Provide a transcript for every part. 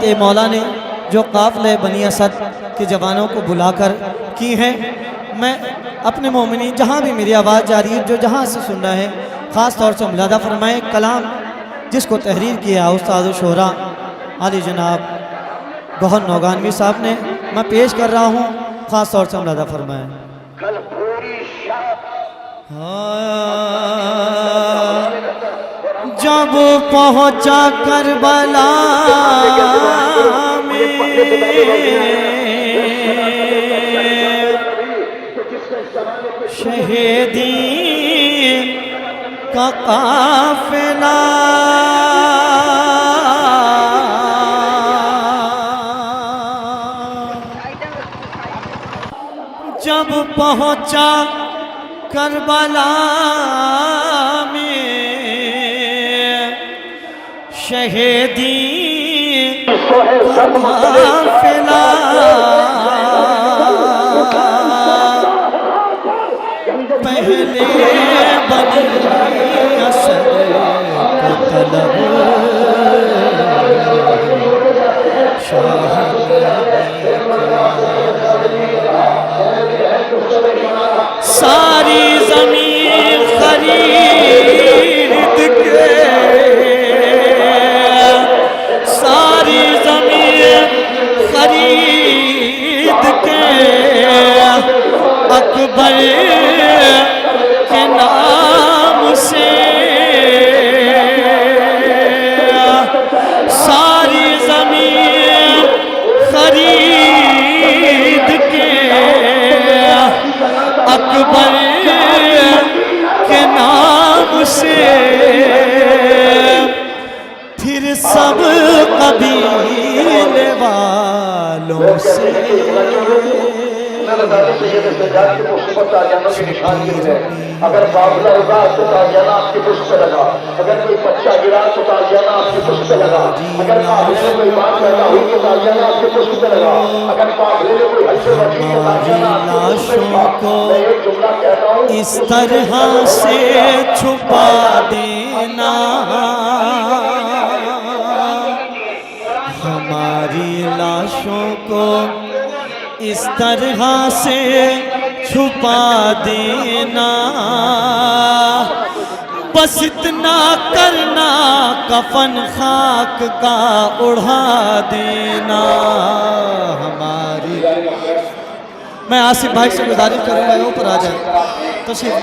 بات مولا نے جو قافلہ بنی اسد کے جوانوں کو بلا کر کی ہیں، میں اپنے مومنین جہاں بھی میری آواز جاری ہے، جو جہاں سے سن رہے ہیں، خاص طور سے ملاحظہ فرمائیں کلام جس کو تحریر کیا استاد الشہراء علی جناب گوہر نوگانوی صاحب نے، میں پیش کر رہا ہوں، خاص طور سے ملاحظہ فرمائیں۔ جب پہنچا کربلا میں شہیدی کا قافلہ، جب پہنچا کربلا میں شہیدی کا قافلہ، پہلے بنی اسد کو طلب شاہ نے کیا، ساری زمین خرید کے، ساری زمین خرید کے اکبر کے نام سے، ساری زمین خرید کے اکبر کے نام سے، پھر سب قبیلے والوں سے، اگر قافلہ ہوگا تو تازیانہ آپ کی پشت پہ لگا، اگر کوئی بچہ گرا تو تازیانہ آپ کی پشت پہ لگا، اگر قافلے میں کوئی بات پیدا ہوئی تو تازیانہ آپ کی پشت پہ لگا، اگر قافلے میں کوئی حج سے بچی تو تازیانہ آپ کی پشت پہ لگا۔ میں ایک جملہ کہتا ہوں، اس طرح سے چھپا دینا ہماری لاشوں کو، اس طرح سے چھپا دینا، بس اتنا کرنا کفن خاک کا اڑا دینا ہماری۔ میں آصف بھائی سے گزارش کروں گا اوپر آ جائیں تشریف۔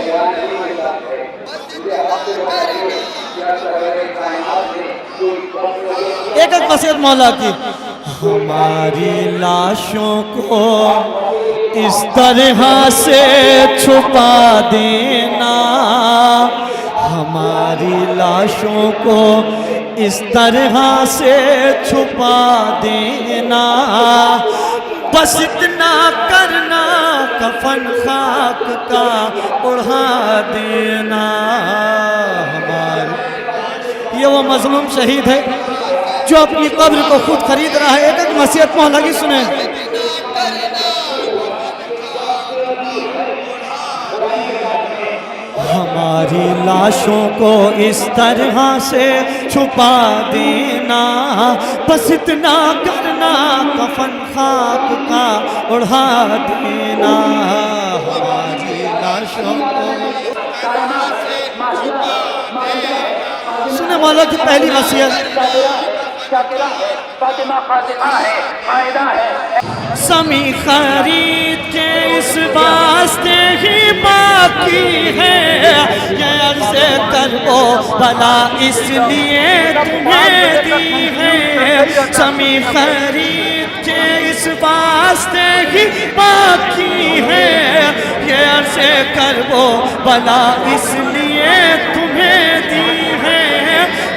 ایک ایک وصیت مولا کی، ہماری لاشوں کو اس طرح سے چھپا دینا، ہماری لاشوں کو اس طرح سے چھپا دینا، بس اتنا کرنا کفن خاک کا اڑا دینا ہماری۔ یہ وہ مظلوم شہید ہے جو اپنی قبر کو خود خرید رہا ہے۔ ایک ایک وصیت مولا کی سنیں۔ ہماری لاشوں کو اس طرح سے چھپا دینا، بس اتنا کرنا کفن خاک کا اڑا دینا، ہماری لاشوں کو سنیں مولا کی پہلی وصیت۔ سمی خرید کے اس واسطے ہی باقی ہے، یہ عرض کرو بھلا اس لیے تمہیں دی ہے، سمی خرید کے اس واسطے ہی باقی ہے، یہ عرض کرو بھلا اس لیے تمہیں دی ہے،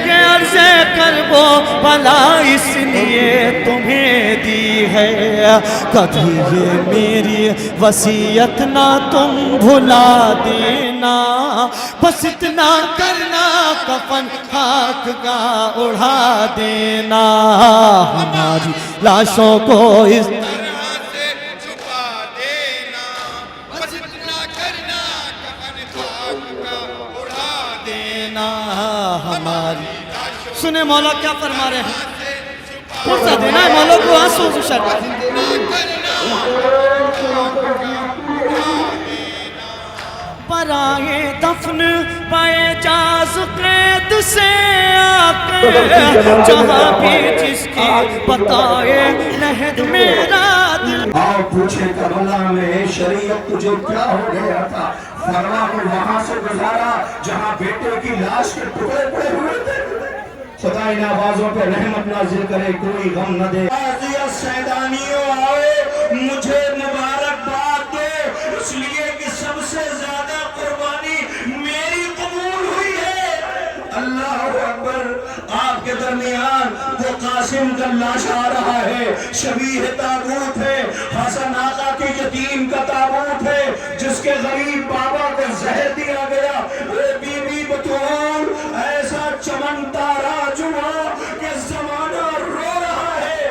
یہ عرض کرو بھلا اس لیے تمہیں دی ہے، کبھی یہ میری وصیت نہ تم بھلا دینا، بس اتنا کرنا کفن خاک کا اڑا دینا، ہماری لاشوں کو اس طرح سے چھپا دینا، بس اتنا کرنا کفن خاک کا اڑا دینا ہماری۔ سنیں مولا کیا فرما رہے ہیں، فرصت دینا ہے مولوں کو آنسو سے شرط برائے دفن پائے جاز قید سے آکے جہاں بھی جس کی بتائے نہد میرا دل آؤ پوچھے کربلا میں شریعت تجھے کیا ہو گیا تھا فرما کو وہاں سے گزارا جہاں بیٹے کی لاش کے ٹکڑے پڑے ہوئے تھے خدا ان آوازوں پہ رحمت نازل کرے کوئی غم نہ دے قاضیہ سیدانیوں آئے مجھے مبارکباد دو اس لیے کہ سب سے زیادہ قربانی میری قبول ہوئی ہے اللہ اکبر آپ کے درمیان وہ قاسم کا لاش آ رہا ہے شبیہ تابوت ہے حسن آقا کی یتیم کا تابوت ہے جس کے غریب بابا کو زہر دیا گیا اے بی بی بطول ایسا چمن تارا جوا کہ زمانہ رو رہا ہے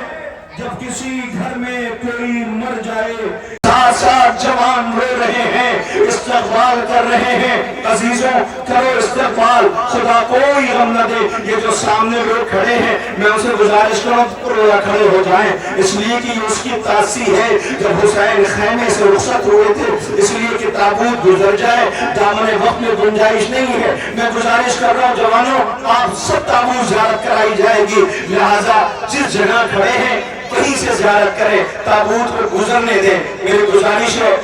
جب کسی گھر میں کوئی مر جائے ساتھ ساتھ جوان رو رہے ہیں استقبال کر رہے ہیں عزیزوں کرو استقبال خدا کوئی غم نہ دے یہ جو سامنے لوگ کھڑے ہیں میں اسے گزارش کروں رویا کھڑے ہو جائیں اس لیے کہ اس کی تاثیر ہے جب حسین خیمے سے رخصت ہوئے تھے اس لیے کہ تابوت گزر جائے دامن وقت میں گنجائش نہیں ہے میں گزارش کر رہا ہوں جوانوں آپ سب تابوت زیارت کرائی جائے گی لہٰذا جس جگہ کھڑے ہیں وہیں سے زیارت کریں تابوت کو گزرنے دیں میری گزارش ہے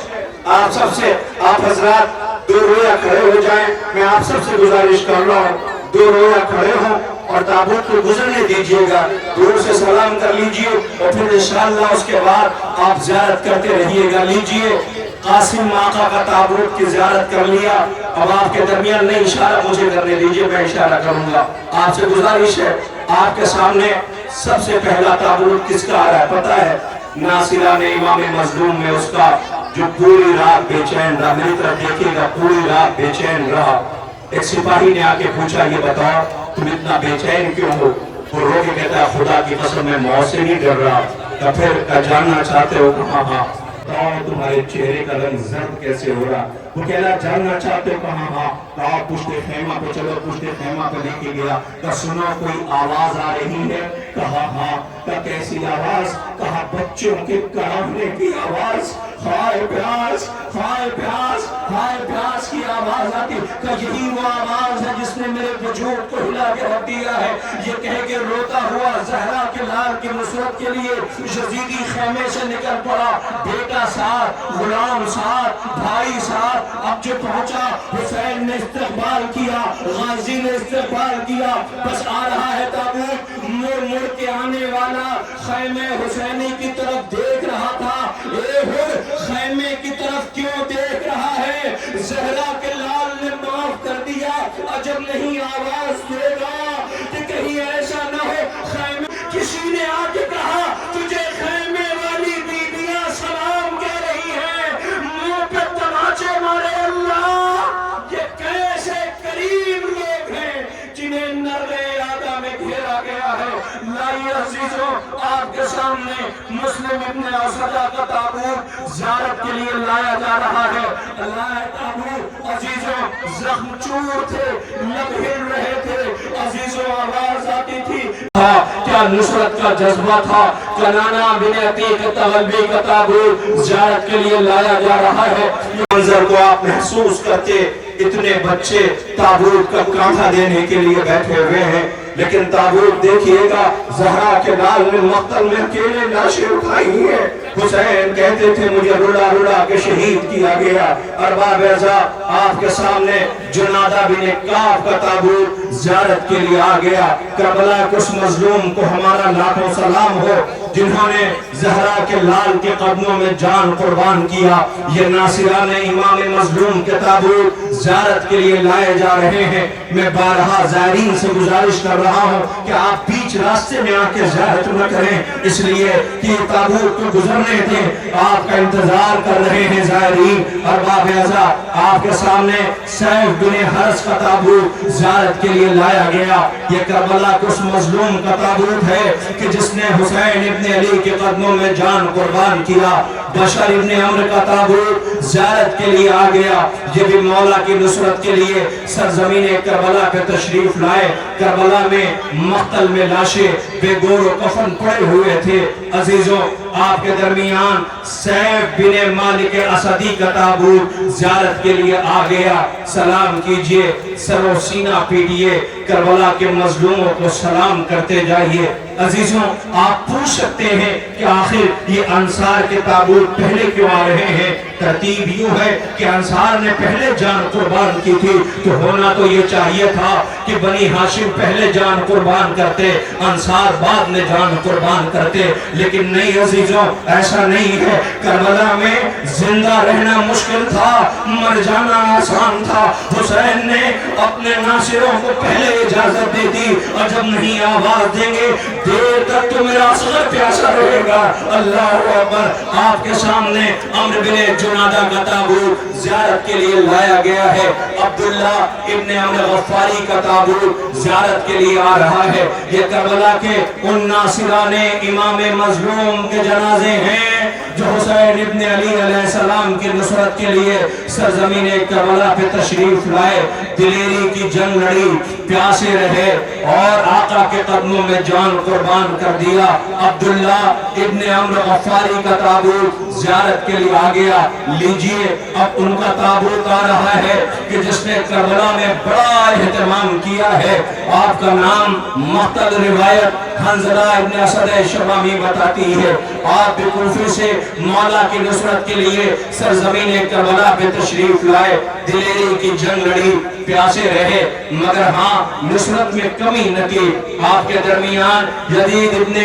آپ سب سے آپ حضرات دو رویا کھڑے ہو جائیں میں آپ سب سے گزارش کر رہا ہوں دو رویا کھڑے ہوں اور تابوت کو گزرنے دیجئے گا دور سے سلام کر لیجئے اور پھر انشاءاللہ اس کے بعد آپ زیارت کرتے رہیے گا لیجئے قاسم آقا کا تابوت کی زیارت کر لیا اب آپ کے درمیان نہیں اشارہ مجھے کرنے دیجئے میں اشارہ کروں گا آپ سے گزارش ہے آپ کے سامنے سب سے پہلا تابوت کس کا آ رہا ہے پتہ ہے ناصرہ نے امام مظلوم میں اس کا جو پوری رات بے چین رہا میری طرف دیکھیے گا پوری رات بے چین رہا ایک سپاہی نے آ کے پوچھا یہ بتاؤ تم اتنا بے چین کیوں ہو وہ رو کے کہتا ہے خدا کی قسم میں موت سے نہیں ڈر رہا تو پھر جاننا چاہتے ہو کہاں ہاں بتاؤ تمہارے چہرے کا رنگ زرد کیسے ہو رہا وہ کہنا جاننا چاہتے ہو کہاں ہاں کہا پشت خیمہ پہ چلو پشت خیمہ پہ لے کے گیا کہا سنو کوئی آواز آ رہی ہے کہا ہاں کہا کیسی آواز کہا بچوں کے کڑھنے کی آواز ہائے پیاس ہائے پیاس ہائے پیاس کی آواز آتی کہ یہی وہ آواز ہے جس نے میرے وجود کو ہلا کے رکھ دیا ہے یہ کہہ کے روتا ہوا زہرا کے لال کی نصرت کے لیے یزیدی خیمے سے نکل پڑا بیٹا ساتھ غلام ساتھ بھائی ساتھ اب جو پہنچا حسین نے استقبال کیا غازی نے استقبال کیا بس آ رہا ہے تابوت مڑ مڑ کے آنے والا خیمے حسینی کی طرف دیکھ رہا تھا اے ہر خیمے کی طرف کیوں دیکھ رہا ہے زہرا کے لال نے معاف کر دیا عجب نہیں آواز دے گا کہ کہیں ایسا نہ ہو خیمے کسی نے آ کے کہا تجھے خیمے والی بیبیاں سلام کہہ رہی ہیں منہ پہ تماچے مارے اللہ یہ کیسے قریب لوگ ہیں جنہیں نرے ارادہ میں گھیرا گیا ہے لائی عزیزوں آپ کے سامنے مسلم ابن اسدہ کا تابوت زیارت کے لیے لایا جا رہا ہے اللہ تابوت عزیزوں زخم چور تھے لب ہل رہے تھے عزیزوں آواز آتی تھی کیا نصرت کا جذبہ تھا کنانا بن عتیق تغلبی کا تابوت زیارت کے لیے لایا جا رہا ہے یہ منظر کو آپ محسوس کرتے اتنے بچے تابوت کا کانٹا دینے کے لیے بیٹھے ہوئے ہیں لیکن تابوت دیکھئے گا زہرا کے لال میں مقتل میں اکیلے لاشیں اٹھائی ہیں حسین کہتے تھے مجھے رڑا رڑا کے شہید کیا گیا ارباب اعزا آپ کے سامنے جنادہ بن کعب کا تابوت زیارت کے لیے آ گیا کربلا کے اس مظلوم کو ہمارا لاکھوں سلام ہو جنہوں نے زہرا کے لال کے قدموں میں جان قربان کیا یہ ناصران امام مظلوم کے تابوت زیارت کے لیے لائے جا رہے ہیں میں بارہا زائرین سے گزارش کر رہا ہوں کہ آپ بیچ راستے میں آ کے زیارت نہ کریں اس لیے کہ تابوت کو گزرنے دیں آپ کا انتظار کر رہے ہیں زائرین ارباب اعزا آپ کے سامنے سیف بن حرس کا تابوت زیارت کے لیے لایا گیا یہ کربلا کے اس مظلوم کا تابوت ہے کہ جس نے حسین ابن علی کے قدموں میں جان قربان کیا بشر ابن عمر کا تابوت زیارت کے لیے آ گیا یہ بھی مولا کی نصرت کے لیے سرزمین کربلا پہ تشریف لائے کربلا میں مقتل میں لاشیں بے گور و کفن پڑے ہوئے تھے۔ عزیزوں، آپ کے درمیان سیف بن مالک اسدی کا تابوت زیارت کے لیے آ گیا۔ سلام کیجئے، سر و سینہ پیٹیے، کربلا کے مظلوموں کو سلام کرتے جائیے۔ عزیزوں، آپ پوچھ سکتے ہیں کہ آخر یہ انصار کے تابوت پہلے کیوں آ رہے ہیں؟ ترتیب یوں ہے کہ انصار نے پہلے جان قربان کی تھی، تو ہونا تو یہ چاہیے تھا کہ بنی ہاشم پہلے جان قربان کرتے، انصار بعد میں جان قربان کرتے، لیکن نہیں عزیزوں، ایسا نہیں ہے۔ کربلا میں زندہ رہنا مشکل تھا، مر جانا آسان تھا۔ حسین نے اپنے ناصروں کو پہلے اجازت دے دی، اور جب نہیں آواز دیں گے دیر تک تو میرا اصغر پیاسا رہے گا۔ اللہ اکبر۔ آپ کے سامنے عمرو بن جنادہ کا تابوت زیارت کے لیے لایا گیا ہے۔ عبداللہ ابن عمرو غفاری کا تابوت زیارت کے لیے آ رہا ہے۔ یہ کربلا کے ان ناصران امام مظلوم کے جنازے ہیں جو حسین ابن علی علیہ السلام کی نصرت کے لیے سرزمین کربلا پہ تشریف لائے، دلیری کی جنگ لڑی، پیاسے رہے اور آقا کے قدموں میں جان قربان کر دیا۔ عبداللہ ابن عمرو غفاری کا تابوت زیارت کے لیے آ گیا۔ لیجئے، اب ان کا تابوت آ رہا ہے کہ جس نے کربلا میں بڑا اہتمام کیا ہے۔ آپ کا نام مقتل روایت حنظلہ ابن اسد شوامی بتاتی ہے۔ آپ بھی کوفے سے مولا کی نصرت کے لیے سرزمین کربلا پہ تشریف لائے، دلیری کی جنگ لڑی، پیاسے رہے، مگر ہاں نصرت میں کمی نہ کی۔ آپ کے درمیان یزید ابن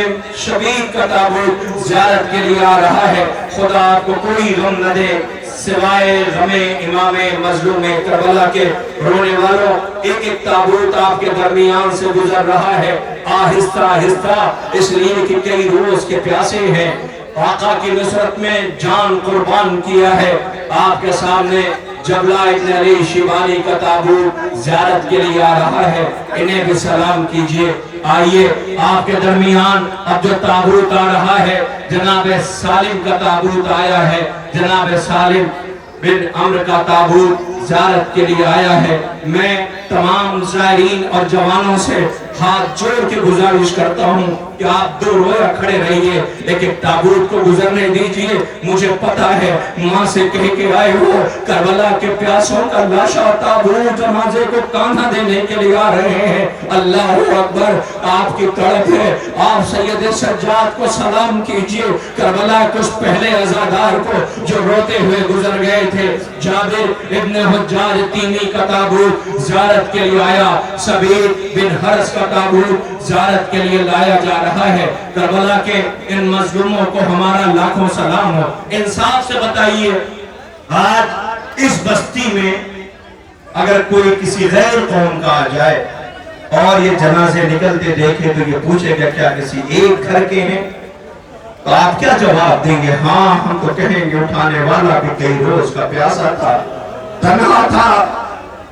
شبیب کا تابوت زیارت کے لیے آ رہا ہے۔ خدا آپ کو کوئی غم نہ دے سوائے غم امام مظلوم کربلا کے۔ رونے والوں، ایک ایک تابوت آپ کے درمیان سے گزر رہا ہے، آہستہ آہستہ، اس لیے کہ کئی روز کے پیاسے ہیں، آقا کی نصرت میں جان قربان کیا ہے۔ آپ کے سامنے جبلہ ابن علی شیبانی کا تابوت زیارت کے لیے آ رہا ہے، انہیں بھی سلام کیجئے۔ آئیے، آپ کے درمیان اب جو تابوت آ رہا ہے، جناب سالم کا تابوت آیا ہے۔ جناب سالم بن عمرو کا تابوت زیارت کے لیے آیا ہے۔ میں تمام زائرین اور جوانوں سے ہاتھ جوڑ کے گزارش کرتا ہوں کہ آپ دو رویا کھڑے رہیے، لیکن تابوت کو گزرنے دیجئے۔ مجھے پتا ہے ماں سے کہہ کے آئے ہو، کربلا کے پیاسوں کا لاشا تابوت جنازے کو کاندھا دینے کے لیے آ رہے ہیں۔ اللہ اکبر، آپ کی تڑپ ہے۔ آپ سید سجاد کو سلام کیجئے، کربلا کے اس پہلے عزادار کو جو روتے ہوئے گزر گئے تھے۔ جابر ابن حجاج تیمی کا تابوت زیارت کے لیے آیا، سبیر بن حرس کا تابوت زیارت کے لیے لایا جا رہا ہے۔ کربلا کے ان مظلوموں کو ہمارا لاکھوں سلام ہو۔ انصاف سے بتائیے، آج اس بستی میں اگر کوئی کسی غیر قوم کا آ جائے اور یہ جنازے نکلتے دیکھے تو یہ پوچھے گا کیا کسی ایک گھر کے ہیں؟ تو آپ کیا جواب دیں گے؟ ہاں، ہم تو کہیں گے اٹھانے والا بھی کئی روز کا پیاسا تھا، تنہا تھا،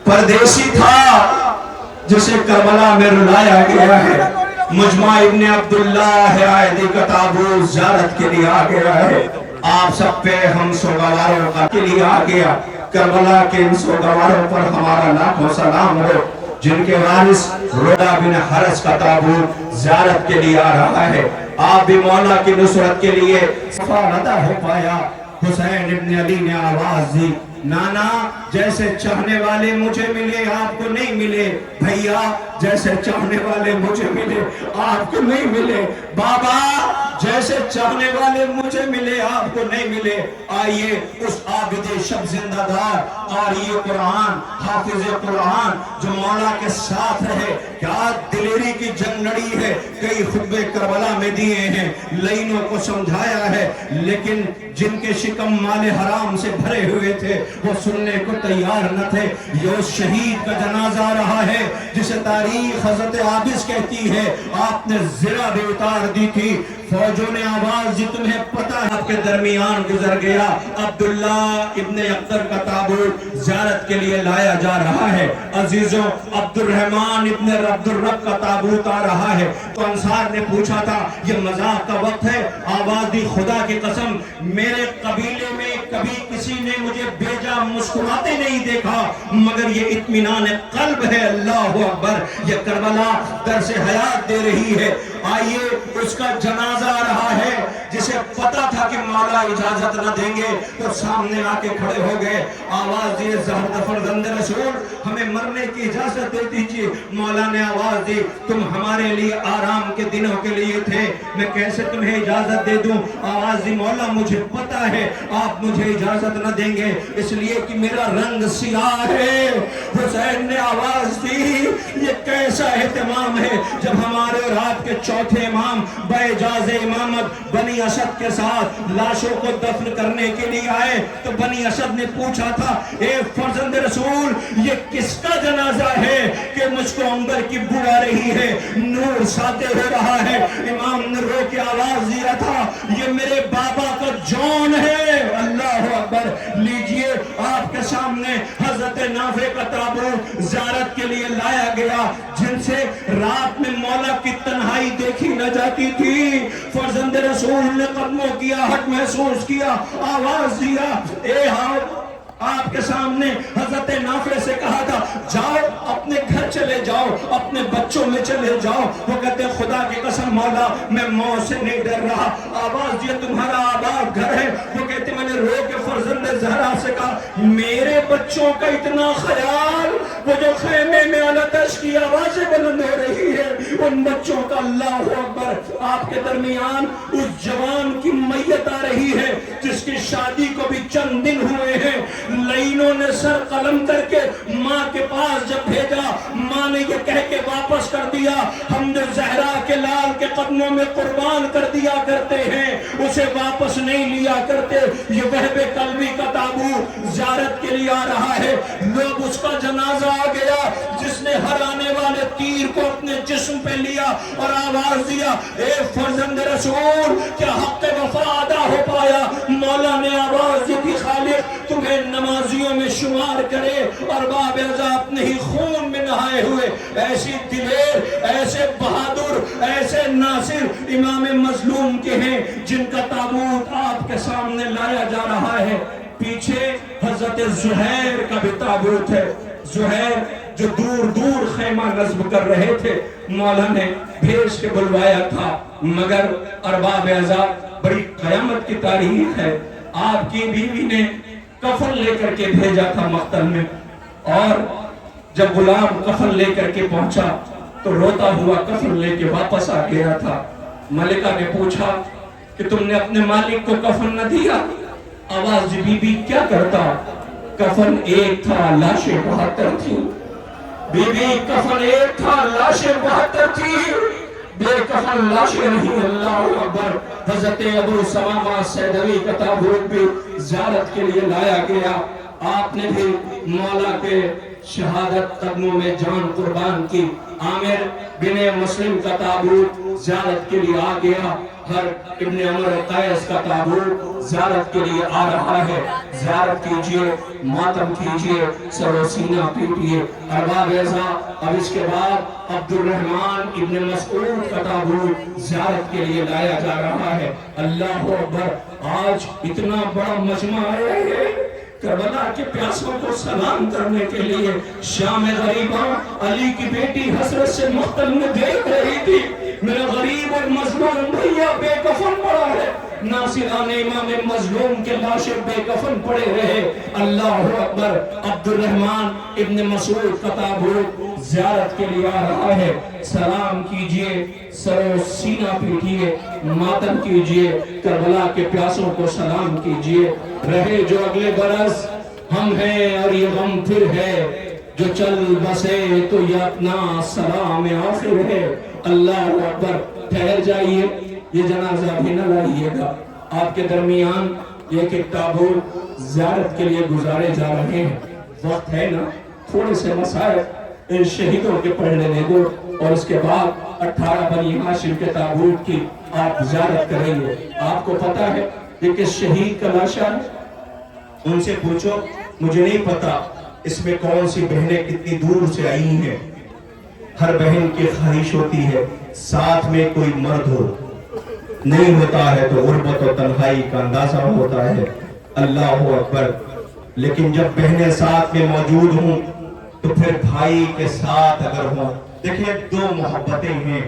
پردیسی تھا، جسے کربلا میں رلایا گیا ہے۔ مجمع ابن عبداللہ عائدی کا تابوت زیارت کے لیے آ گیا ہے۔ آپ سب پہ ہم سوگواروں کا کے لیے آ گیا۔ کربلا کے ان سوگواروں پر ہمارا لاکھوں سلام ہو، جن کے وارث روڈا بن حرس کا تابوت زیارت کے لیے آ رہا ہے۔ آپ بھی مولا کی نصرت کے لیے سفارتہ ہو پایا۔ حسین ابن علی نے آواز دی، نانا جیسے چاہنے والے مجھے ملے آپ کو نہیں ملے، بھیا جیسے چاہنے والے مجھے ملے آپ کو نہیں ملے، بابا جیسے چاہنے والے مجھے ملے آپ کو نہیں ملے۔ آئیے اس عابد شب زندہ دار قاری قرآن، حافظ قرآن جو مولا کے ساتھ رہے، کیا دلیری کی جنگ لڑی ہے، کئی خطبے کربلا میں دیے ہیں، لینوں کو سمجھایا ہے، لیکن جن کے شکم مال حرام سے بھرے ہوئے تھے وہ سننے کو تیار نہ تھے۔ یہ اس شہید کا جنازہ رہا ہے جسے تاریخ حضرت عابس کہتی ہے، آپ نے زرہ بھی اتار دی تھی، فوجوں نے آواز دی، تمہیں پتہ آپ کے درمیان گزر گیا۔ عبداللہ ابن اختر کا تابوت زیارت کے لیے لایا جا رہا ہے۔ عزیزوں، عبد الرحمن ابن عبد الرب کا تابوت آ رہا ہے تو انصار نے پوچھا تھا یہ مذاق کا وقت ہے؟ آواز دی خدا کی قسم میرے قبیلے میں کبھی کسی نے مجھے بیجا مسکراتے نہیں دیکھا مگر یہ اطمینان قلب ہے۔ اللہ اکبر، یہ کربلا درس حیات دے رہی ہے۔ آئیے، اس کا جنازہ آ رہا ہے، جسے پتا تھا کہ مولا اجازت نہ دیں گے تو سامنے آ کے کھڑے ہو گئے۔ آواز دیے زہر فرزند رسول ہمیں مرنے کی اجازت دے دیجیے۔ مولا نے آواز دی تم ہمارے لیے آرام کے دنوں کے لیے تھے، میں کیسے تمہیں اجازت دے دوں؟ آواز دی مولا مجھے پتا ہے آپ مجھے اجازت نہ دیں گے اس لیے کہ میرا رنگ سیاہ ہے۔ حسین نے آواز دی یہ کیسا اہتمام ہے جب ہمارے رات کے چوتھے امام باجاز امامت بنی اسد کے ساتھ لاشوں کو دفن کرنے کے لیے آئے تو بنی اسد نے پوچھا تھا اے فرزند رسول یہ کس کا جنازہ ہے کہ مجھ کو انبر کی بو آ رہی ہے، نور ساطع ہو رہا ہے؟ امام نے رو کے آواز دیا تھا یہ میرے بابا کا جون ہے۔ اللہ اکبر، لیجئے آپ کے سامنے حضرت نافع کا تابوت زیارت کے لیے لایا گیا جن سے رات میں مولا کی تنہائی دیکھی نہ جاتی تھی۔ فرزند رسول نے قدموں کی آہٹ محسوس کیا، آواز دیا اے ہاتھ، آپ کے سامنے حضرت نافع سے کہا تھا جاؤ اپنے گھر چلے جاؤ، اپنے بچوں میں چلے جاؤ۔ وہ کہتے خدا کی قسم مولا میں موت سے نہیں ڈر رہا۔ آواز دیا تمہارا آباد گھر ہے؟ وہ کہتے میں نے رو کے فرزند زہرا سے کہا میرے بچوں کا اتنا خیال، وہ جو خیمے میں آلتش کی آوازیں بلند ہو رہی ہے ان بچوں کا۔ اللہ اکبر، آپ کے درمیان اس جوان کی میت آ رہی ہے جس کی شادی کو بھی چند دن ہوئے ہیں۔ لائنوں نے سر قلم کر کے ماں کے پاس جب بھیجا، ماں نے یہ کہہ کے واپس کر دیا ہم نے زہرا کے لال کے قدموں میں قربان کر دیا کرتے ہیں، اسے واپس نہیں لیا کرتے۔ یہ وہب قلبی کا تابوت زیارت کے لیے آ رہا ہے، لوگ اس کا جنازہ آ گیا جس نے ہر آنے والے تیر کو اپنے جسم پہ لیا اور آواز دیا اے فرزند رسول کیا حق وفا ادا ہو پایا؟ مولا نے آواز دی تھی خالق تمہیں نمازیوں میں شمار کرے اور باب اعضا اپنے ہی خون میں نہائے ہوئے ایسی دلیر، ایسے بہادر، ایسے ناصر امام مظلوم کے ہیں جن کا تابوت آپ کے سامنے لایا جا رہا ہے۔ پیچھے حضرت زہیر کا بھی تابوت ہے۔ زہیر جو دور دور خیمہ نصب کر رہے تھے مولا نے بھیج کے بلوایا تھا مگر ارباب اعضا بڑی قیامت کی تاریخ ہے، آپ کی بیوی نے کفن لے کر کے بھیجا تھا مقتل میں، اور جب غلام کفن لے کر کے پہنچا تو روتا ہوا کفن لے کے واپس آ گیا تھا۔ ملکہ نے پوچھا کہ تم نے اپنے مالک کو کفن نہ دیا؟ آواز دی بی بی کیا کرتا؟ کفن ایک تھا لاشیں 72 تھی۔ بی بی کفن ایک تھا لاشیں 72 تھی، بے کفن لاشیں نہیں۔ اللہ اکبر، حضرت ابو سمامہ سیدوی کا تابوت بھی زیارت کے لیے لایا گیا، آپ نے بھی مولا کے شہادت قدموں میں جان قربان کی۔ عامر بن مسلم کا تابوت زیارت کے لیے آ گیا، ہر ابن عمر قیس کا تابوت زیارت کے لیے آ رہا ہے۔ زیارت کیجئے، ماتم کیجئے، سر و سینہ پیٹئے۔ ارباب اعضا اب اس کے بعد عبد الرحمن ابن مسعود کا تابوت زیارت کے لیے لایا جا رہا ہے۔ اللہ اکبر، آج اتنا بڑا مجمع آیا ہے کربلا کے پیاسوں کو سلام کرنے کے لیے۔ شام غریباں علی کی بیٹی حسرت سے مقتل میں دیکھ رہی تھی میرا غریب اور مظلوم بھیا بے کفن پڑا ہے، ناصران امام مظلوم کے لاشیں بے کفن پڑے رہے۔ اللہ اکبر، عبد الرحمن ابن مسعود کا تابوت زیارت کے لیے آ رہا ہے۔ سلام کیجئے، سر و سینہ پیٹھیے، ماتم کیجئے، کربلا کے پیاسوں کو سلام کیجئے۔ رہے جو اگلے برس ہم ہیں اور یہ غم پھر ہے، جو چل بسے تو یہ اپنا سلام آخر ہے۔ اللہ اکبر، ٹھہر جائیے، یہ جنازہ بھی نہ لائیے گا، آپ کے درمیان ایک ایک تابوت زیارت کے لیے گزارے جا رہے ہیں۔ وقت ہے نا، تھوڑے سے مسائل ان شہیدوں کے پڑھ لینے دو اور اس کے بعد 18 بنی ہاشم کے تابوت کی آپ زیارت کریں گے۔ آپ کو پتا ہے یہ کس شہید کا لاشا ہے؟ ان سے پوچھو مجھے نہیں پتا اس میں کون سی بہنیں کتنی دور سے آئی ہیں. ہر بہن کی خواہش ہوتی ہے ساتھ میں کوئی مرد ہو, نہیں ہوتا ہے تو غربت و تنہائی کا اندازہ ہوتا ہے. اللہ اکبر. لیکن جب بہنیں ساتھ میں موجود ہوں تو پھر بھائی کے ساتھ اگر ہوں, دیکھیں دو محبتیں ہیں,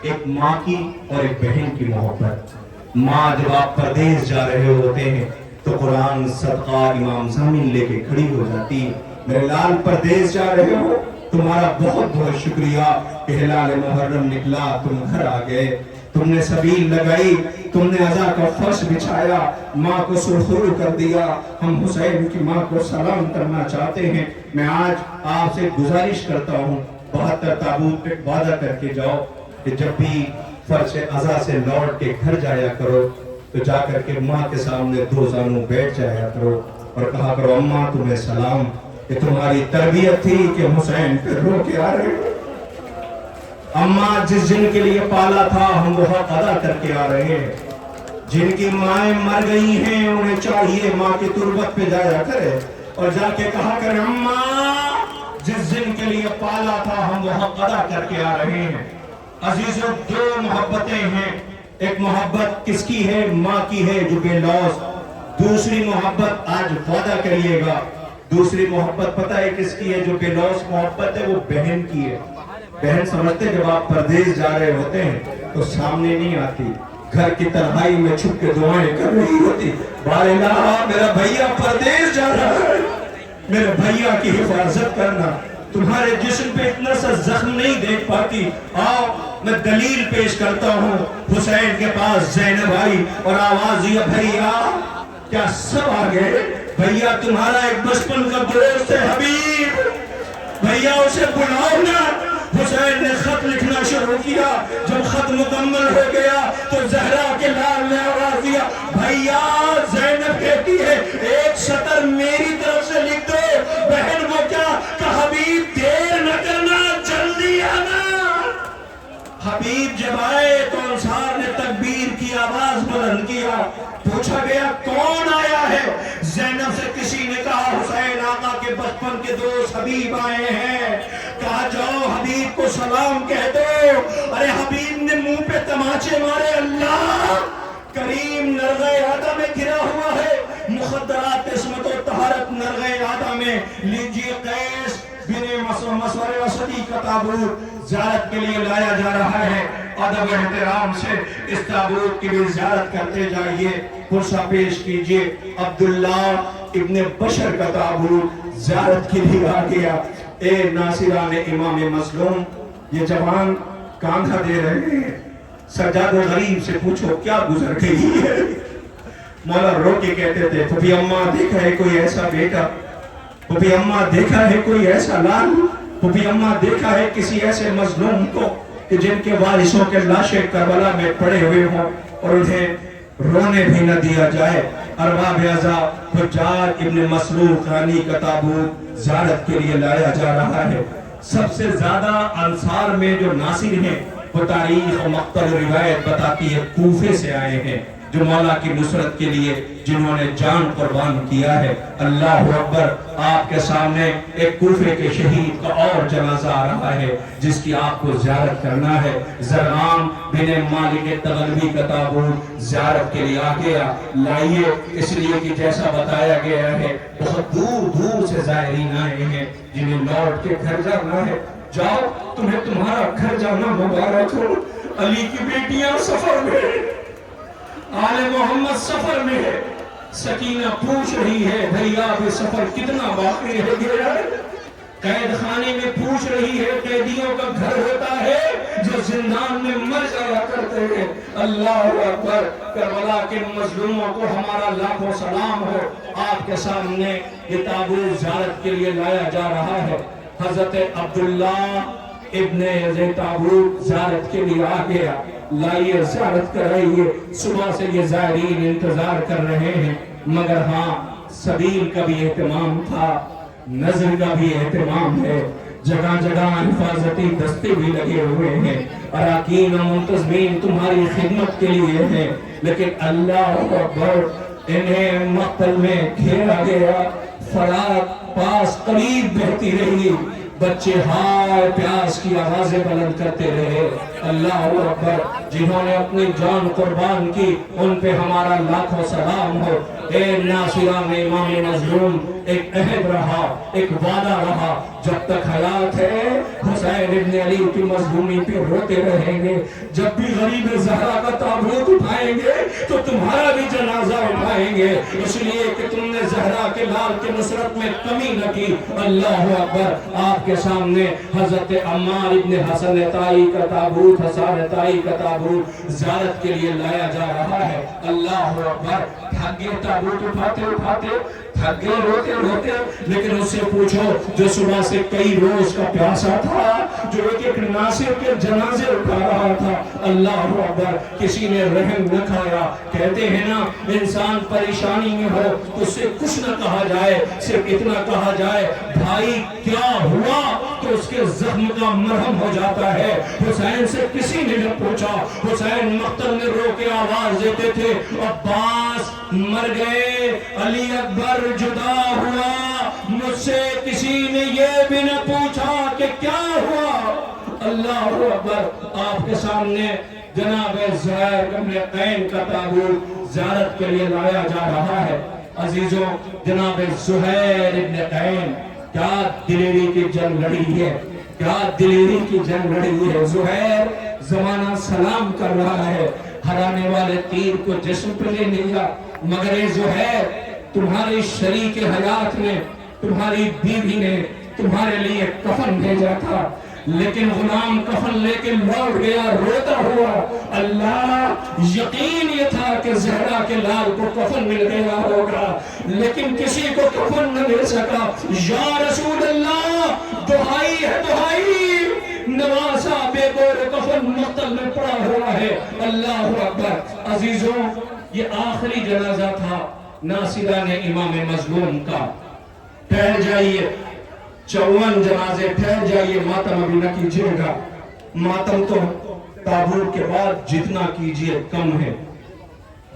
ایک ماں کی اور ایک بہن کی محبت. ماں جب آپ پردیس جا رہے ہوتے ہیں تو قرآن صدقہ امام زمین لے کے کھڑی ہو جاتی ہے, میرے لال پردیس جا رہے ہو, تمہارا بہت بہت شکریہ کہ ہلال محرم نکلا, تم گھر آ گئے, تم نے سبیل لگائی, تم نے عزا کا فرش بچھایا, ماں کو سرخرو کر دیا. ہم حسین کی ماں کو سلام کرنا چاہتے ہیں. میں آج آپ سے گزارش کرتا ہوں 72 تابوت پہ وعدہ کر کے جاؤ کہ جب بھی فرش عزا سے لوٹ کے گھر جایا کرو تو جا کر کے ماں کے سامنے دو زانوں بیٹھ جایا کرو اور کہا کرو اماں تمہیں سلام, کہ تمہاری تربیت تھی کہ حسین پہ رو کے آ رہے ہیں. اماں جس جن کے لیے پالا تھا ہم وہ حق ادا کر کے آ رہے ہیں. جن کی مائیں مر گئی ہیں انہیں چاہیے ماں کی تربت پہ جایا کرے اور جا کے کہا کرے اماں جس جن کے لیے پالا تھا ہم وہ حق ادا کر کے آ رہے ہیں. عزیزوں دو محبتیں ہیں, ایک محبت کس کی ہے؟ ماں کی ہے جو بے لوث. دوسری محبت آج وعدہ کریے گا, دوسری محبت پتہ ہے کس کی ہے جو بے لوث محبت ہے؟ وہ بہن کی ہے. بہن سمجھتے جب آپ پردیس جا رہے ہوتے ہیں تو سامنے نہیں آتی, گھر کی تنہائی میں چھپ کے دعائیں کر رہی ہوتی, بار الہ میرا بھیا پردیس جا رہا ہے, میرے بھیا کی حفاظت کرنا. تمہارے جسم پہ اتنا سا زخم نہیں دیکھ پاتی, آؤ میں دلیل پیش کرتا ہوں. حسین کے پاس زینب آئی اور آواز دیا بھیا, کیا سب آ گئے؟ بھیا تمہارا ایک بچپن کا دوست ہے حبیب, بھیا اسے بلاؤ نا. حسین نے خط لکھنا شروع کیا, جب خط مکمل ہو گیا تو زہرا کے لال نے آواز دیا بھیا زینب کہتی ہے ایک سطر میری طرف سے لکھ دو. بہن وہ کیا کہ حبیب دیر نہ کرنا, جلدی آنا. حبیب جب آئے تو انصار نے تکبیر کی آواز بلند کیا, پوچھا گیا کون آیا ہے؟ زینب سے کسی نے کہا حسین آقا کے بچپن کے دوست حبیب آئے ہیں. کہا جاؤ حبیب کو سلام کہہ دو. ارے حبیب نے منہ پہ تماچے مارے, اللہ کریم نرغہ عادہ میں گرا ہوا ہے, مخدرات عصمت و طہارت نرغہ عادہ میں. لیجیے قیس بن مسور اسدی کا تابوت زیارت کے لیے لایا جا رہا ہے. ادب احترام سے اس تابوت کی بھی زیارت کرتے جائیے. پرسہ پیش کیجئے عبداللہ ابن بشر کا تابوت زیارت کے لیے آ گیا. اے ناصران امام مظلوم, یہ جوان کاندھا دے رہے ہیں, سجاد و غریب سے پوچھو کیا گزر گئی ہے. مولا رو کے کہتے تھے پھپھی اماں دیکھا ہے کوئی ایسا بیٹا, پھپھی اماں دیکھا ہے کوئی ایسا لال, پھپھی اماں دیکھا ہے کسی ایسے مظلوم کو کہ جن کے وارثوں کے لاشیں کربلا میں پڑے ہوئے ہوں اور انہیں رونے بھی نہ دیا جائے. ارباب عزا حجار ابن مسروق خانی کا تابوت زیارت کے لیے لایا جا رہا ہے. سب سے زیادہ انصار میں جو ناصر ہیں وہ تاریخ و مقتل و روایت بتاتی ہے کوفے سے آئے ہیں, جو مولا کی نصرت کے لیے جنہوں نے جان قربان کیا ہے. اللہ اکبر. آپ کے سامنے ایک کوفے کے شہید کا اور جنازہ آ رہا ہے جس کی آپ کو زیارت کرنا ہے. زرغام بن مالک تغلبی کا تابوت زیارت کے لیے آ گیا. لائیے اس لیے کہ جیسا بتایا گیا ہے بہت دور دور سے زائرین آئے ہیں جنہیں لوٹ کے گھر جانا ہے. جاؤ تمہیں تمہارا گھر جانا مبارک ہو. علی کی بیٹیاں سفر میں, آل محمد سفر میں ہے. سکینہ پوچھ رہی ہے بھیا اب سفر کتنا باقی رہ گیا ہے. قید خانے میں پوچھ رہی ہے قیدیوں کا گھر ہوتا ہے جو زندان میں مر جایا کرتے ہیں. اللہ اکبر. کربلا کے مظلوموں کو ہمارا لاکھوں سلام ہو. آپ کے سامنے یہ تابوت زیارت کے لیے لایا جا رہا ہے. حضرت عبداللہ ابن یزید تابوت زیارت کے لیے آ گیا. لائیے زیارت کرائیے. صبح سے یہ زائرین انتظار کر رہے ہیں, مگر ہاں سبیل کا بھی اہتمام تھا, نظر کا بھی اہتمام ہے. جگہ جگہ حفاظتی دستے بھی لگے ہوئے ہیں, اراکین و منتظمین تمہاری خدمت کے لیے ہیں. لیکن اللہ اکبر انہیں مقتل میں گھیرا گیا، فرات پاس قریب بہتی رہی، بچے ہائے پیاس کی آوازیں بلند کرتے رہے۔ اللہ اکبر، جنہوں نے اپنی جان قربان کی ان پہ ہمارا لاکھوں سلام ہو۔ اے ناصران امام مظلوم، ایک عہد رہا، ایک وعدہ رہا، جب تک حیات ہے حسین ابن علی کی مظلومی پہ روتے رہیں گے۔ جب بھی غریب زہرا کا تابوت اٹھائیں گے تو تمہارا بھی جنازہ اٹھائیں گے، اس لیے کہ تم نے زہرا کے لال کی نصرت میں کمی نہ کی۔ اللہ اکبر، آپ کے سامنے حضرت عمار ابن حسن طائی کا تابوت، حسن طائی کا تابوت زیارت کے لیے لایا جا رہا ہے۔ اللہ اکبر، تھک گئے تابوت اٹھاتے اٹھاتے، تھک گئے روتے روتے، لیکن اس سے پوچھو جو صبح سے کئی روز کا پیاسا تھا، جو ایک ایک ناصر کے جنازے اٹھا رہا تھا، اللہ اکبر، کسی نے رحم نہ کھایا۔ کہتے ہیں نا انسان پریشانی میں ہو تو اس سے کچھ نہ کہا جائے، صرف اتنا کہا جائے بھائی کیا ہوا، تو اس کے زخم کا مرہم ہو جاتا ہے۔ حسین سے کسی نے نہ پوچھا، حسین مقتل میں رو کے آواز دیتے تھے عباس مر گئے، علی اکبر جدا ہوا، مجھ سے کسی نے یہ بھی نہ پوچھا کہ کیا ہوا۔ اللہ اکبر، آپ کے سامنے جناب زہیر ابن قین کا تابوت زیارت کے لیے لایا جا رہا ہے۔ عزیزوں، جناب زہیر ابن قین کیا دلیری کی جنگ لڑی ہے، کیا دلیری کی جنگ لڑی ہے۔ زہیر زمانہ سلام کر رہا ہے، ہرانے والے تیر کو جسم پہ لے لیا، مگر اے زہیر، تمہاری شریک حیات نے، تمہاری بیوی نے تمہارے لیے کفن بھیجا تھا، لیکن غلام کفن لے کے لوٹ گیا روتا ہوا۔ اللہ، یقین یہ تھا کہ زہرا کے لال کو کفن مل گیا ہوگا، لیکن کسی کو کفن نہ مل سکا۔ یا رسول اللہ، دہائی ہے دہائی، نواسا بے گور کفن مقتل میں پڑا ہوا ہے۔ اللہ اکبر، عزیزوں، یہ آخری جنازہ تھا ناصران امام مظلوم کا۔ ٹھہر جائیے، 54 جنازے، ٹھہر جائیے، ماتم ابھی نہ کیجئے گا، ماتم تو تابوت کے بعد جتنا کیجئے کم ہے،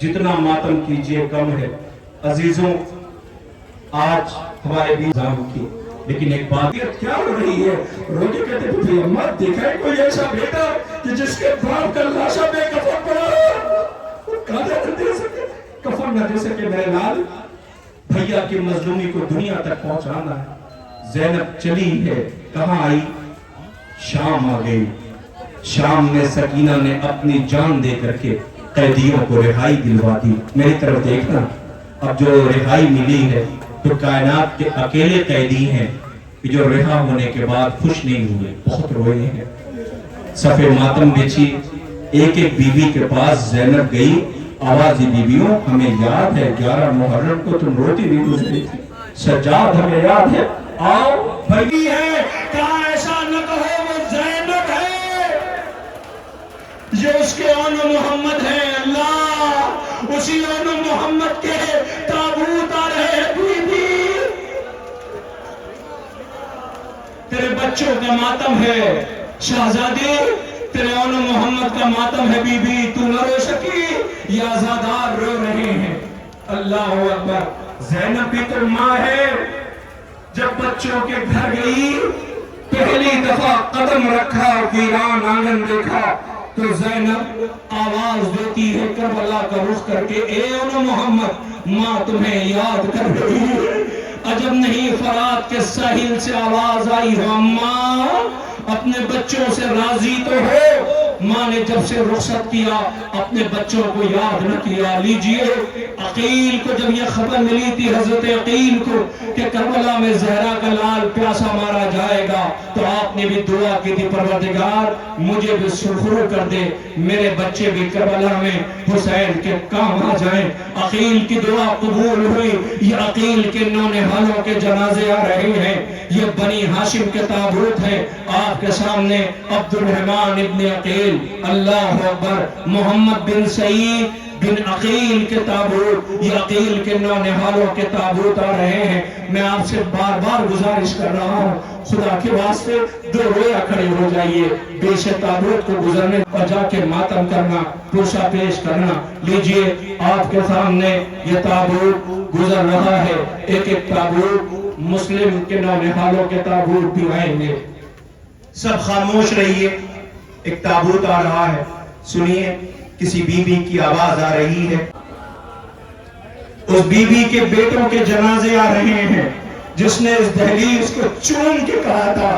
جتنا ماتم کیجئے کم ہے۔ عزیزوں، آج ہمارے بھی نظام کی، لیکن ایک بات کیا ہو رہی ہے، روٹی کہتے تھے اماں دیکھا ہے کوئی ایسا بیٹا کہ جس کے باپ کا لاشا بے کفن پڑا ہے، کہاں نہ دے سکے، کفن نہ دے سکے۔ میرے لال، بھیا کی مظلومی کو دنیا تک پہنچانا ہے۔ زینب چلی ہے، کہاں آئی؟ شام آ گئی۔ شام میں سکینہ نے اپنی جان دے کر کے قیدیوں کو رہائی دلوا دی۔ میری طرف دیکھنا، اب جو رہائی ملی ہے تو کائنات کے اکیلے قیدی ہیں کہ جو رہا ہونے کے بعد خوش نہیں ہوئے، بہت روئے ہیں۔ صفِ ماتم بچھی، ایک ایک بیوی کے پاس زینب گئی، آوازی بیویوں ہمیں یاد ہے 11 محرم کو تم روتی نہیں گزری تھی، سجاد ہمیں یاد ہے، آؤ بھائی ہے، کہاں ایسا نہ کہو وہ زینب ہے، یہ اس کے آن محمد ہے۔ اللہ، اسی آن محمد کے تابوت آ رہے ہیں، بیوی تیرے بچوں کا ماتم ہے، شہزادی تیرے آن محمد کا ماتم ہے، بی بی تو نہ رو سکی، یہ آزادار رو رہے ہیں۔ اللہ اکبر، زینب بھی تو ماں ہے، جب بچوں کے گھر گئی پہلی دفعہ قدم رکھا، ویران آنگن دیکھا تو زینب آواز دیتی ہے کربلا کا رخ کر کے، اے آن محمد، ماں تمہیں یاد کر رہی ہے۔ عجب نہیں فرات کے ساحل سے آواز آئی ہو، اماں اپنے بچوں سے راضی تو ہو؟ ماں نے جب سے رخصت کیا اپنے بچوں کو یاد نہ کیا۔ لیجئے، عقیل کو جب یہ خبر ملی تھی، حضرت عقیل کو، کہ کربلا میں زہرا کا لال پیاسا مارا جائے گا، تو آپ نے بھی دعا کی تھی پروردگار مجھے بھی سرخرو کر دے، میرے بچے بھی کربلا میں حسین کے کام آ جائیں۔ عقیل کی دعا قبول ہوئی، یہ عقیل کے نونہالوں کے جنازے آ رہے ہیں، یہ بنی ہاشم کے تابوت ہے۔ آپ کے سامنے عبد الرحمن ابن عقیل عقیل، اللہ اکبر، محمد بن سعید بن عقیل کے تابوت، یہ عقیل کے نونہالوں کے تابوت آ رہے ہیں۔ میں آپ سے بار بار گزارش کر رہا ہوں، خدا کے واسطے دو رویا کھڑے ہو جائیے، پیش تابوت کو گزرنے اور جا کے ماتم کرنا، پوشا پیش کرنا۔ لیجئے آپ کے سامنے یہ تابوت گزر رہا ہے، ایک ایک تابوت مسلم کے نونہالوں کے تابوت بھی آئیں گے۔ سب خاموش رہیے، ایک تابوت آ رہا ہے، سنیے، کسی بی بی کی آواز آ رہی ہے، اس بی بی کے بیٹوں کے جنازے آ رہے ہیں جس نے اس دہلیز کو چوم کے کہا تھا،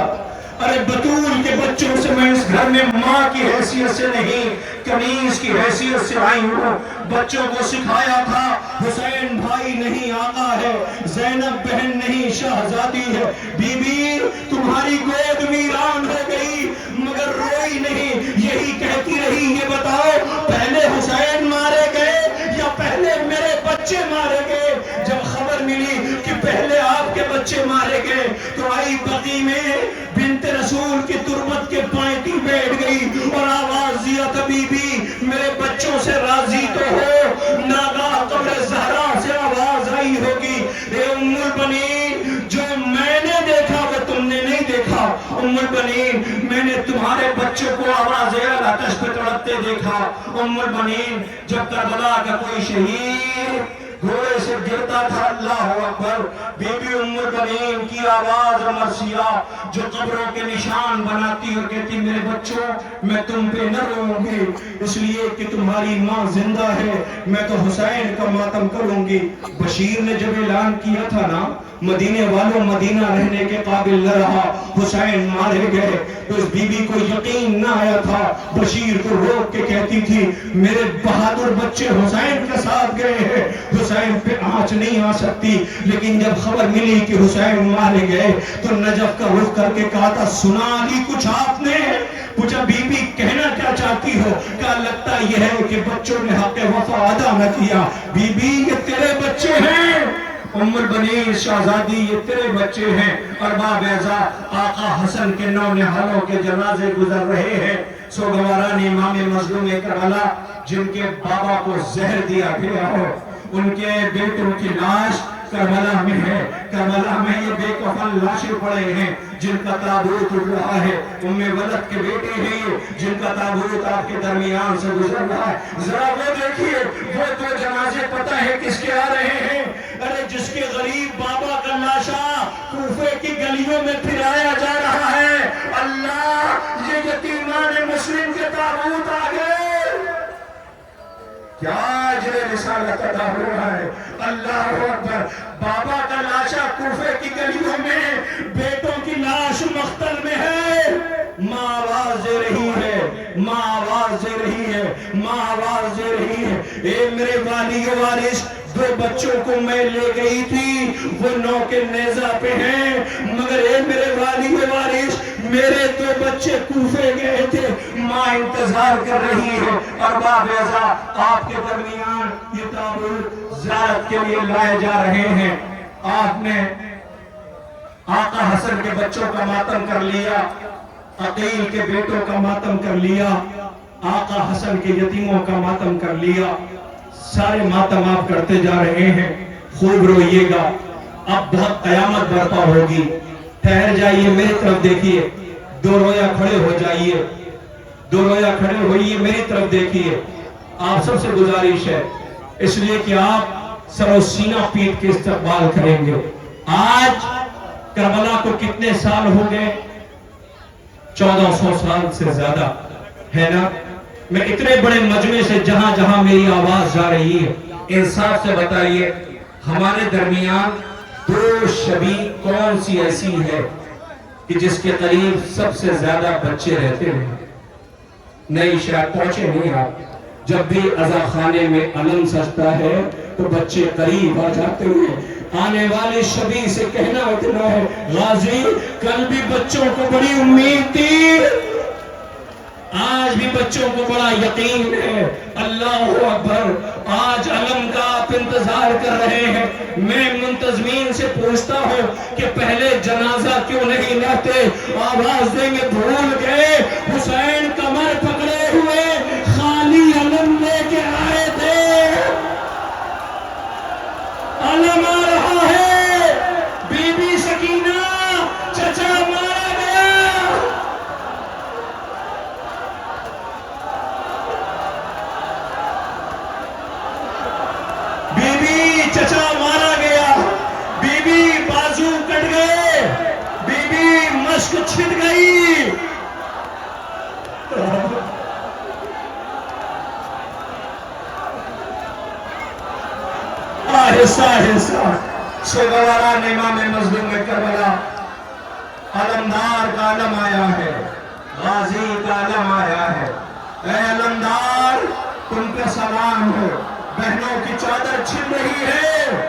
ارے بطول کے بچوں سے میں اس گھر میں ماں کی حیثیت سے نہیں، کنیز کی حیثیت سے آئی ہوں۔ بچوں کو سکھایا تھا حسین بھائی نہیں آقا ہے، زینب بہن نہیں شہزادی ہے۔ بی بی تمہاری گود ویران ہو گئی مگر روئی نہیں، یہی کہتی رہی، یہ بتاؤ پہلے حسین مارے گئے یا پہلے میرے بچے مارے گئے؟ جب خبر ملی کہ پہلے آپ کے بچے مارے گئے تو آئی بقی میں بنت رسول کی تربت کے پائیں بیٹھ گئی اور آواز دیا تھا، بی بی میرے بچوں سے راضی تو ہو؟ ناگاہ قبر زہرا سے آواز آئی ہوگی، اے ام البنین جو میں نے دیکھا وہ تم نے نہیں دیکھا، ام البنین میں نے تمہارے بچوں کو آواز آتش پہ تڑپتے دیکھا، ام البنین جب کربلا کا کوئی شہید گھوڑے سے گرتا تھا، اللہ اکبر، بی بی ام البنین کی آواز مرثیہ جو قبروں کے نشان بناتی اور کہتی میرے بچوں میں تم پہ نہ روؤں گی اس لیے کہ تمہاری ماں زندہ ہے، میں تو حسین کا ماتم کروں گی۔ بشیر نے جب اعلان کیا تھا نا مدینے والوں مدینہ رہنے کے قابل نہ رہا، حسین مارے گئے، تو اس بی بی کو یقین نہ آیا تھا، بشیر کو روک کے کہتی تھی میرے بہادر بچے حسین کے ساتھ گئے ہیں، حسین پہ آنچ نہیں آ سکتی۔ لیکن جب خبر ملی کہ حسین مارے گئے تو نجف کا رخ کر کے کہا تھا سنا علی کچھ آپ نے؟ پوچھا بی بی کہنا کیا چاہتی ہو؟ کہا لگتا یہ ہے کہ بچوں نے حق وفا ادا نہ کیا۔ بی بی یہ تیرے بچے ہیں، ام البنین شہزادی یہ تیرے بچے ہیں۔ ارباب اعزاز آقا حسن کے نونہالوں کے جنازے گزر رہے ہیں، سوگواران امام مظلوم کربلا جن کے بابا کو زہر دیا گیا ہو، ان کے بیٹوں کی لاش کربلا میں ہے، کربلا میں یہ بے کفن لاشیں پڑے ہیں جن کا تابوت اٹھ رہا ہے، ام ولد کے بیٹے ہیں یہ جن کا تابوت آپ کے درمیان سے گزر رہا ہے۔ ذرا وہ دیکھیے وہ دو جنازے پتہ ہے کس کے آ رہے ہیں؟ ارے جس کے غریب بابا کا لاشا کوفے کی گلیوں میں پھرایا جا رہا ہے، اللہ یہ یتیمان مسلم کے تابوت آ گئے، کیا اجر رسالت ادا ہو رہا ہے، اللہ اکبر۔ بابا کا لاشا کوفے کی گلیوں میں، بیٹوں کی لاش مختل میں ہے، ماں آواز دے رہی ہے، ماں آواز دے رہی ہے، ماں آواز دے رہی ہے، اے میرے والی و وارث دو بچوں کو میں لے گئی تھی، وہ 9 کے نیزہ پہ ہیں، مگر اے میرے والی و وارث میرے دو بچے کوفے گئے تھے، ماں انتظار کر رہی ہے۔ ارباب اعزاز آپ کے درمیان یہ تابوت زیارت کے لیے لائے جا رہے ہیں۔ آپ نے آقا حسن کے بچوں کا ماتم کر لیا، عقیل کے بیٹوں کا ماتم کر لیا، آقا حسن کے یتیموں کا ماتم کر لیا، سارے ماتم آپ کرتے جا رہے ہیں۔ خوب روئیے گا، اب بہت قیامت برپا ہوگی، ٹھہر جائیے، میری طرف دیکھیے، دو رویا کھڑے ہو جائیے، دو رویا کھڑے ہوئیے، میری طرف دیکھیے۔ آپ سب سے گزارش ہے اس لیے کہ آپ سر و سینہ پیٹ کے استقبال کریں گے۔ آج کربلا کو کتنے سال ہو گئے؟ 1400 سال سے زیادہ ہے نا؟ میں اتنے بڑے مجمع سے جہاں جہاں میری آواز جا رہی ہے، انصاف سے بتائیے ہمارے درمیان دو شبی کون سی ایسی ہے کہ جس کے قریب سب سے زیادہ بچے رہتے ہیں؟ نہیں، شاید پہنچے نہیں آپ۔ جب بھی عزا خانے میں علم سجتا ہے تو بچے قریب آ جاتے ہیں۔ آنے والے شبی سے کہنا اتنا ہے، غازی کل بھی بچوں کو بڑی امید تھی، آج بھی بچوں کو بڑا یقین ہے، اللہ اکبر۔ آج علم کا آپ انتظار کر رہے ہیں، میں منتظمین سے پوچھتا ہوں کہ پہلے جنازہ کیوں نہیں لاتے؟ آواز دیں گے بھول گئے، حسین کمر پکڑے چچا مارا گیا، بی بی بازو کٹ گئے، بی بی مشک چھٹ گئی. آہستہ آہستہ سوگواران امام مظلوم کربلا، علمدار کا علم آیا ہے، غازی کا علم آیا ہے. اے علمدار، تم پہ سلام ہو. بہنوں کی چادر چھن رہی ہے،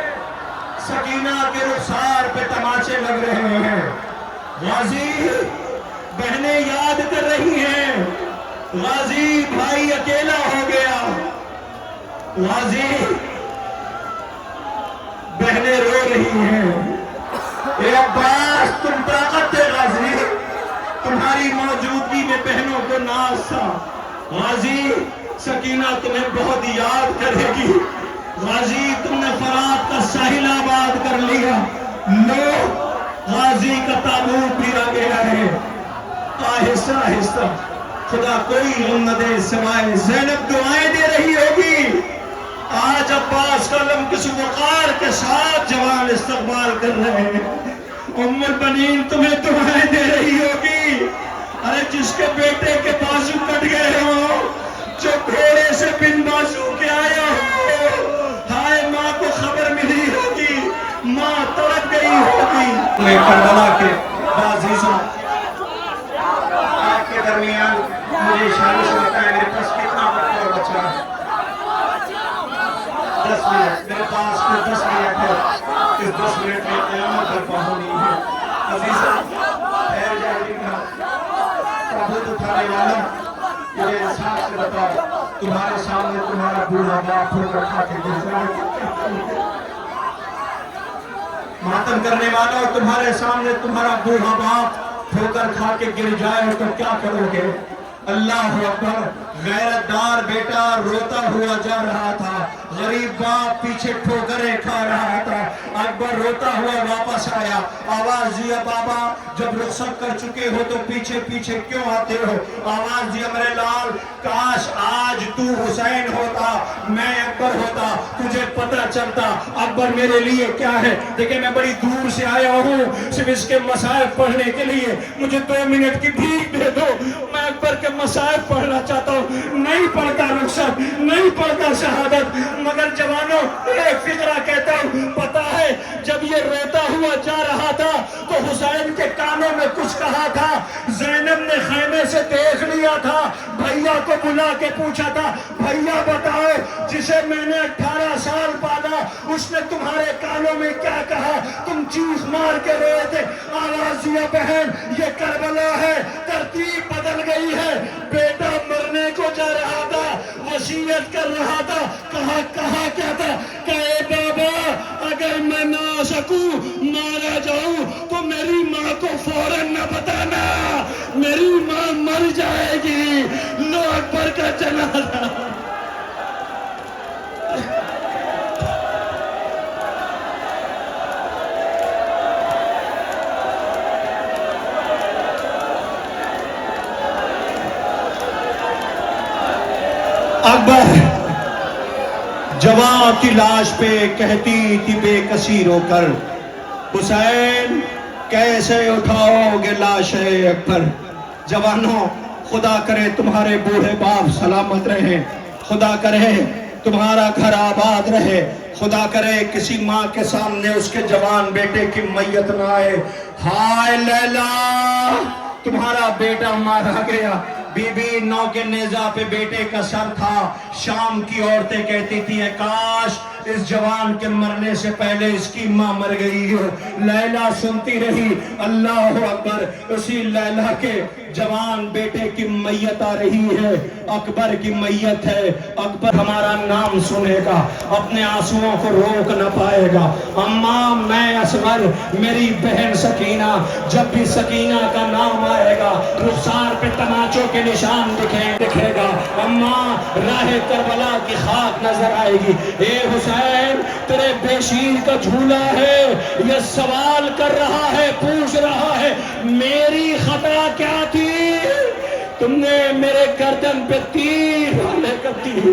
سکینہ کے رخسار پہ تماچے لگ رہے ہیں. غازی، بہنیں یاد کر رہی ہیں، غازی بھائی اکیلا ہو گیا. غازی، بہنیں رو رہی ہیں. اے عباس، تم طاقت تھے غازی، تمہاری موجودگی میں بہنوں کو ناز تھا. غازی، سکینہ تمہیں بہت یاد کرے گی. غازی، تم نے فرات کا ساحل آباد کر لیا. لو، غازی کا تابوت بھی آ گیا ہے. آہستہ آہستہ، خدا کوئی غم نہ دے سوائے زینب دعائیں دے رہی ہوگی. آج عباس کا علم کس وقار کے ساتھ جوان استقبال کر رہے ہیں. ام البنین تمہیں دعائیں دے رہی ہوگی. ارے جس کے بیٹے کے بازو کٹ گئے ہو، جو گھوڑے سے بن بازو کے آیا ہو، ہائے ماں کو خبر ملی ہوگی، ماں تڑپ گئی ہوگی. کربلا کے عزیزوں، آپ کے درمیان مجھے اشارے سے بتائیں میرے پاس کتنا وقت اور بچا ہے. 10 منٹ، میرے پاس کوئی 10 منٹ ہے. اس 10 منٹ میں قیامت برپا ہونی ہے. عزیزوں، ٹھہر جائیے گا. تابوت اٹھانے والا، مجھے انصاف سے بتاؤ، تمہارے سامنے تمہارا بوڑھا باپ ٹھوکر کھا کے گر جائے. ماتم کرنے والا، تمہارے سامنے تمہارا بوڑھا باپ ٹھوکر کھا کے گر جائے تو کیا کرو گے؟ اللہ اکبر. غیرت دار بیٹا روتا ہوا جا رہا تھا، غریب باپ پیچھے ٹھوکریں کھا رہا تھا. اکبر روتا ہوا واپس آیا، آواز دیا، بابا جب رخصت کر چکے ہو تو پیچھے پیچھے کیوں آتے ہو؟ آواز دیا، میرے لال، کاش آج تو حسین ہوتا، میں اکبر ہوتا، تجھے پتہ چلتا اکبر میرے لیے کیا ہے. دیکھیں میں بڑی دور سے آیا ہوں صرف اس کے مصائب پڑھنے کے لیے، مجھے 2 منٹ کی بھیک دے دو، میں اکبر کے مصائب پڑھنا چاہتا ہوں. نہیں پڑھتا رخصت، نہیں پڑھتا شہادت، مگر جوانوں ایک فقرہ کہتا ہوں. پتا ہے جب یہ روتا ہوا جا رہا تھا تو حسین کے کانوں میں کچھ کہا تھا. زینب نے خیمے سے دیکھ لیا تھا، بھیا کو بلا کے پوچھا تھا، بھیا بتاؤ جسے میں نے 18 سال پالا اس نے تمہارے کانوں میں کیا کہا؟ تم چیخ مار کے روئے تھے. آواز دیا، بہن یہ کربلا ہے، ترتیب بدل گئی ہے. بیٹا مرنے کو جا رہا تھا، وصیت کر رہا تھا، کہا کیا تھا کہ اے بابا اگر میں نہ سکوں مارا جاؤں تو میری ماں کو فوراً نہ بتانا، میری ماں مر جائے گی. لو اکبر کا جنازہ. اکبر جوان کی لاش پہ کہتی تھی بے کسی رو کر، حسین کیسے اٹھاؤ گے لاش اکبر. جوانوں، خدا کرے تمہارے بوڑھے باپ سلامت رہے، خدا کرے تمہارا گھر آباد رہے، خدا کرے کسی ماں کے سامنے اس کے جوان بیٹے کی میت نہ آئے. ہائے لیلا، تمہارا بیٹا مارا گیا. بی بی نو کے نیزہ پہ بیٹے کا سر تھا. شام کی عورتیں کہتی تھی کاش اس جوان کے مرنے سے پہلے اس کی ماں مر گئی ہو. لیلا سنتی رہی. اللہ اکبر. اسی لیلا کے جوان بیٹے کی میت آ رہی ہے، اکبر کی میت ہے. اکبر ہمارا نام سنے گا، اپنے آنسوؤں کو روک نہ پائے گا. اماں میں اصغر، میری بہن سکینہ، جب بھی سکینہ کا نام آئے گا رخسار پہ تماچوں کے نشان دکھے گا. اماں راہ کربلا کی خاک نظر آئے گی. اے حسین، تیرے بے شیر کا جھولا ہے، یہ سوال کر رہا ہے، پوچھ رہا ہے میری خطا کیا تھی؟ تم نے میرے گردن پہ تیر حملے کر دی.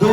2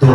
2,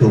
2,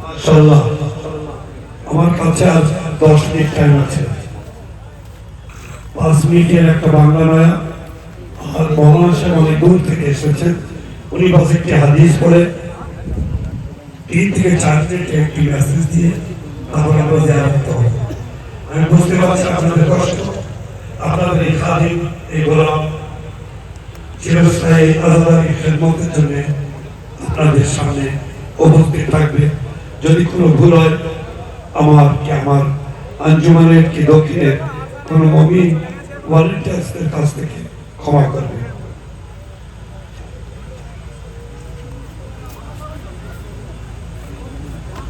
মাশাআল্লাহ, আমার কাছে আজ 10 মিনিট টাইম আছে। 5 মিনিটের একটা বাংলা নয়া। আর মৌলানা সাহেব অনেক দূর থেকে এসেছেন, উনি বাস একটি হাদিস পড়ে 3 থেকে 4 মিনিটে একটি মেসেজ দিয়ে তারপর আমরা জিয়ারত করব। আমি বুঝতে পারছি আপনাদের কষ্ট, আপনাদের এই খাদিম, এই গোলাম চিরস্থায়ী আল্লাহর খেদমতের জন্য আপনাদের সামনে উপস্থিত থাকবে। যদি কোনো ভুল হয় আমার আঞ্জুমানের কি দক্ষিণের কোনো মুমিন ভলান্টিয়ার্সদের কাছ থেকে ক্ষমা করবে।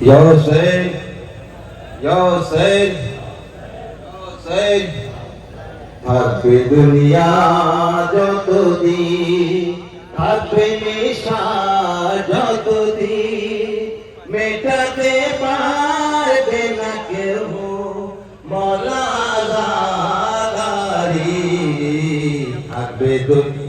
Ya Hussein, Ya Hussein, Ya Hussein, থাকবে দুনিয়া যতদিন, থাকবে নেশা যতদিন, মেটাতে পারবে না কেউ মওলা আল্লাহর থাকবে দুনিয়া